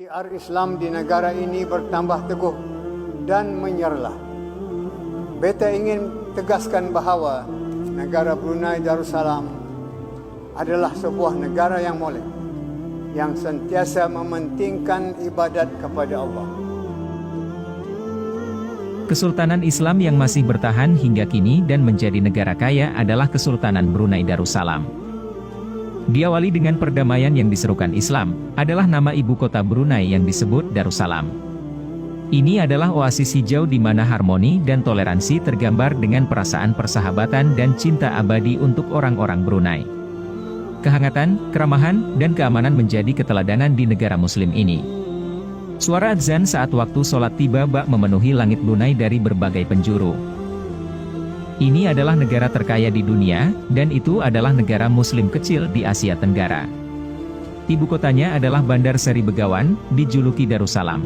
Syiar Islam di negara ini bertambah teguh dan menyerlah. Beta ingin tegaskan bahawa negara Brunei Darussalam adalah sebuah negara yang molek, yang sentiasa mementingkan ibadat kepada Allah. Kesultanan Islam yang masih bertahan hingga kini dan menjadi negara kaya adalah Kesultanan Brunei Darussalam. Diawali dengan perdamaian yang diserukan Islam, adalah nama ibu kota Brunei yang disebut Darussalam. Ini adalah oasis hijau di mana harmoni dan toleransi tergambar dengan perasaan persahabatan dan cinta abadi untuk orang-orang Brunei. Kehangatan, keramahan, dan keamanan menjadi keteladanan di negara muslim ini. Suara adzan saat waktu sholat tiba bak memenuhi langit Brunei dari berbagai penjuru. Ini adalah negara terkaya di dunia, dan itu adalah negara muslim kecil di Asia Tenggara. Ibu kotanya adalah Bandar Seri Begawan, dijuluki Darussalam.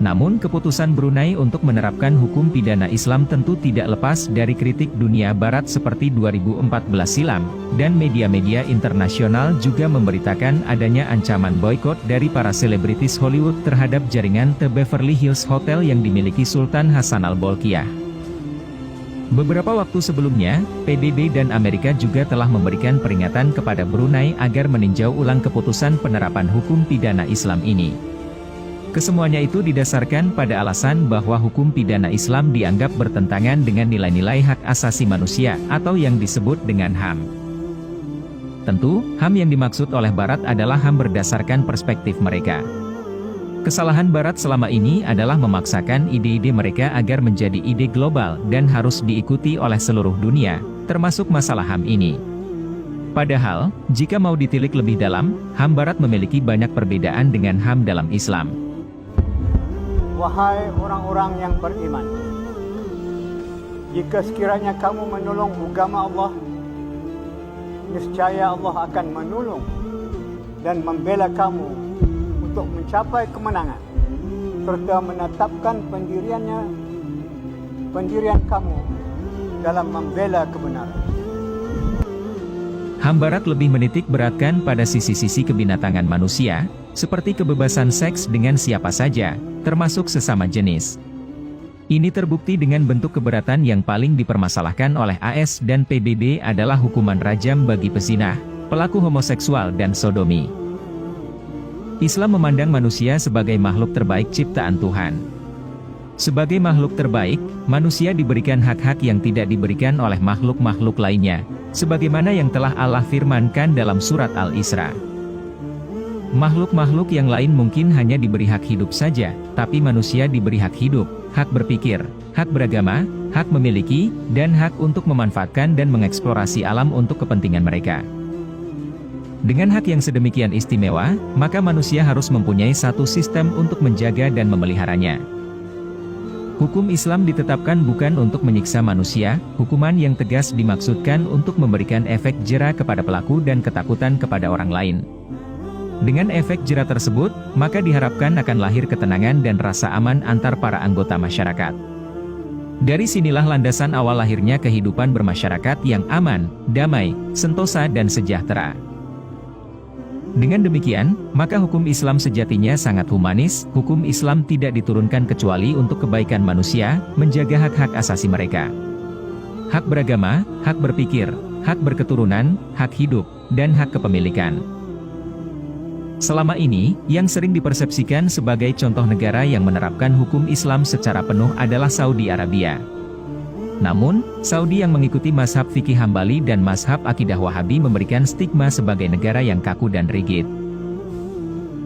Namun keputusan Brunei untuk menerapkan hukum pidana Islam tentu tidak lepas dari kritik dunia barat seperti 2014 silam, dan media-media internasional juga memberitakan adanya ancaman boikot dari para selebritis Hollywood terhadap jaringan The Beverly Hills Hotel yang dimiliki Sultan Hasan Al-Bolkiah. Beberapa waktu sebelumnya, PBB dan Amerika juga telah memberikan peringatan kepada Brunei agar meninjau ulang keputusan penerapan hukum pidana Islam ini. Kesemuanya itu didasarkan pada alasan bahwa hukum pidana Islam dianggap bertentangan dengan nilai-nilai hak asasi manusia, atau yang disebut dengan HAM. Tentu, HAM yang dimaksud oleh Barat adalah HAM berdasarkan perspektif mereka. Kesalahan Barat selama ini adalah memaksakan ide-ide mereka agar menjadi ide global dan harus diikuti oleh seluruh dunia, termasuk masalah HAM ini. Padahal, jika mau ditilik lebih dalam, HAM Barat memiliki banyak perbedaan dengan HAM dalam Islam. Wahai orang-orang yang beriman, jika sekiranya kamu menolong agama Allah, niscaya Allah akan menolong dan membela kamu untuk mencapai kemenangan, serta menetapkan pendirian kamu dalam membela kebenaran. HAM Barat lebih menitik beratkan pada sisi-sisi kebinatangan manusia, seperti kebebasan seks dengan siapa saja, termasuk sesama jenis. Ini terbukti dengan bentuk keberatan yang paling dipermasalahkan oleh AS dan PBB adalah hukuman rajam bagi pezina, pelaku homoseksual dan sodomi. Islam memandang manusia sebagai makhluk terbaik ciptaan Tuhan. Sebagai makhluk terbaik, manusia diberikan hak-hak yang tidak diberikan oleh makhluk-makhluk lainnya, sebagaimana yang telah Allah firmankan dalam surat Al-Isra. Makhluk-makhluk yang lain mungkin hanya diberi hak hidup saja, tapi manusia diberi hak hidup, hak berpikir, hak beragama, hak memiliki, dan hak untuk memanfaatkan dan mengeksplorasi alam untuk kepentingan mereka. Dengan hak yang sedemikian istimewa, maka manusia harus mempunyai satu sistem untuk menjaga dan memeliharanya. Hukum Islam ditetapkan bukan untuk menyiksa manusia, hukuman yang tegas dimaksudkan untuk memberikan efek jera kepada pelaku dan ketakutan kepada orang lain. Dengan efek jera tersebut, maka diharapkan akan lahir ketenangan dan rasa aman antar para anggota masyarakat. Dari sinilah landasan awal lahirnya kehidupan bermasyarakat yang aman, damai, sentosa dan sejahtera. Dengan demikian, maka hukum Islam sejatinya sangat humanis. Hukum Islam tidak diturunkan kecuali untuk kebaikan manusia, menjaga hak-hak asasi mereka. Hak beragama, hak berpikir, hak berketurunan, hak hidup, dan hak kepemilikan. Selama ini, yang sering dipersepsikan sebagai contoh negara yang menerapkan hukum Islam secara penuh adalah Saudi Arabia. Namun, Saudi yang mengikuti mazhab fikih Hambali dan mazhab akidah Wahabi memberikan stigma sebagai negara yang kaku dan rigid.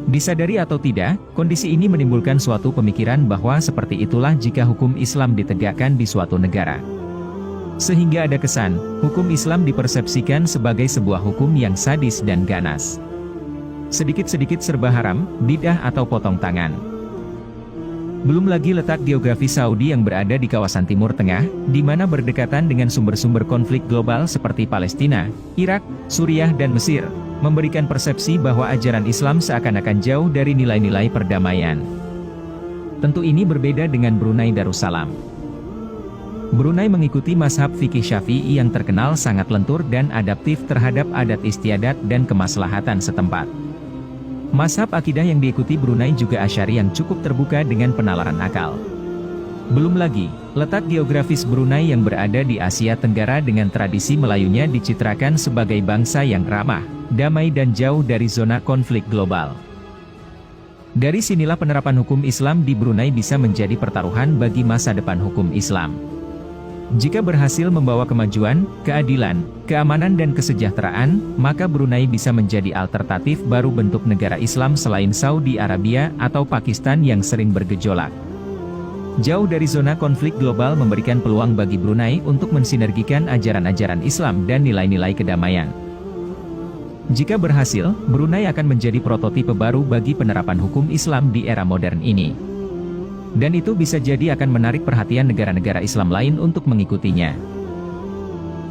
Disadari atau tidak, kondisi ini menimbulkan suatu pemikiran bahwa seperti itulah jika hukum Islam ditegakkan di suatu negara. Sehingga ada kesan, hukum Islam dipersepsikan sebagai sebuah hukum yang sadis dan ganas. Sedikit-sedikit serba haram, bid'ah atau potong tangan. Belum lagi letak geografi Saudi yang berada di kawasan Timur Tengah, di mana berdekatan dengan sumber-sumber konflik global seperti Palestina, Irak, Suriah dan Mesir, memberikan persepsi bahwa ajaran Islam seakan-akan jauh dari nilai-nilai perdamaian. Tentu ini berbeda dengan Brunei Darussalam. Brunei mengikuti mazhab fikih Syafi'i yang terkenal sangat lentur dan adaptif terhadap adat istiadat dan kemaslahatan setempat. Mazhab akidah yang diikuti Brunei juga Asy'ari yang cukup terbuka dengan penalaran akal. Belum lagi, letak geografis Brunei yang berada di Asia Tenggara dengan tradisi Melayunya dicitrakan sebagai bangsa yang ramah, damai dan jauh dari zona konflik global. Dari sinilah penerapan hukum Islam di Brunei bisa menjadi pertaruhan bagi masa depan hukum Islam. Jika berhasil membawa kemajuan, keadilan, keamanan dan kesejahteraan, maka Brunei bisa menjadi alternatif baru bentuk negara Islam selain Saudi Arabia atau Pakistan yang sering bergejolak. Jauh dari zona konflik global memberikan peluang bagi Brunei untuk mensinergikan ajaran-ajaran Islam dan nilai-nilai kedamaian. Jika berhasil, Brunei akan menjadi prototipe baru bagi penerapan hukum Islam di era modern ini. Dan itu bisa jadi akan menarik perhatian negara-negara Islam lain untuk mengikutinya.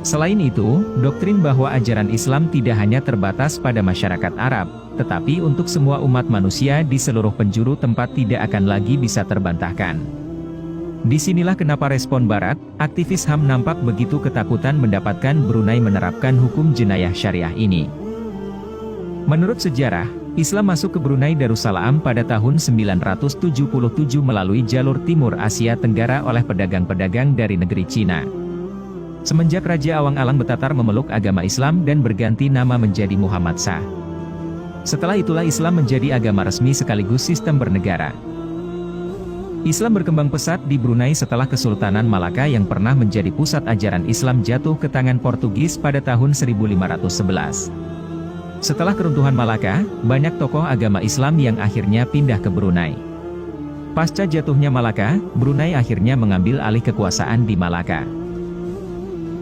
Selain itu, doktrin bahwa ajaran Islam tidak hanya terbatas pada masyarakat Arab, tetapi untuk semua umat manusia di seluruh penjuru tempat tidak akan lagi bisa terbantahkan. Disinilah kenapa respon Barat, aktivis HAM nampak begitu ketakutan mendapatkan Brunei menerapkan hukum jenayah syariah ini. Menurut sejarah, Islam masuk ke Brunei Darussalam pada tahun 977 melalui jalur timur Asia Tenggara oleh pedagang-pedagang dari negeri Cina. Semenjak Raja Awang Alang Betatar memeluk agama Islam dan berganti nama menjadi Muhammad Shah. Setelah itulah Islam menjadi agama resmi sekaligus sistem bernegara. Islam berkembang pesat di Brunei setelah Kesultanan Malaka yang pernah menjadi pusat ajaran Islam jatuh ke tangan Portugis pada tahun 1511. Setelah keruntuhan Malaka, banyak tokoh agama Islam yang akhirnya pindah ke Brunei. Pasca jatuhnya Malaka, Brunei akhirnya mengambil alih kekuasaan di Malaka.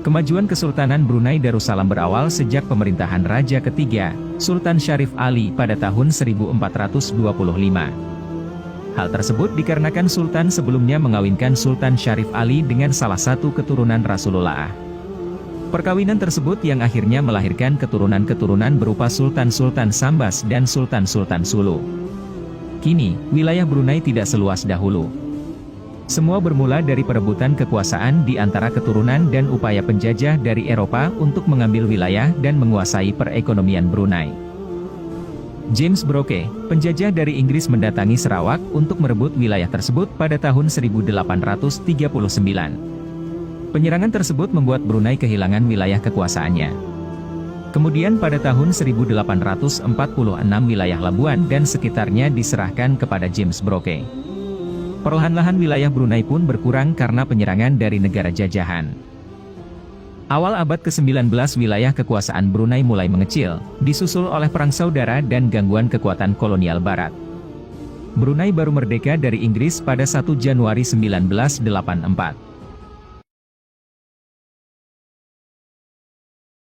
Kemajuan Kesultanan Brunei Darussalam berawal sejak pemerintahan Raja ketiga, Sultan Syarif Ali pada tahun 1425. Hal tersebut dikarenakan Sultan sebelumnya mengawinkan Sultan Syarif Ali dengan salah satu keturunan Rasulullah. Perkawinan tersebut yang akhirnya melahirkan keturunan-keturunan berupa Sultan-Sultan Sambas dan Sultan-Sultan Sulu. Kini, wilayah Brunei tidak seluas dahulu. Semua bermula dari perebutan kekuasaan di antara keturunan dan upaya penjajah dari Eropa untuk mengambil wilayah dan menguasai perekonomian Brunei. James Brooke, penjajah dari Inggris mendatangi Sarawak untuk merebut wilayah tersebut pada tahun 1839. Penyerangan tersebut membuat Brunei kehilangan wilayah kekuasaannya. Kemudian pada tahun 1846 wilayah Labuan dan sekitarnya diserahkan kepada James Brooke. Perlahan-lahan wilayah Brunei pun berkurang karena penyerangan dari negara jajahan. Awal abad ke-19 wilayah kekuasaan Brunei mulai mengecil, disusul oleh perang saudara dan gangguan kekuatan kolonial Barat. Brunei baru merdeka dari Inggris pada 1 Januari 1984.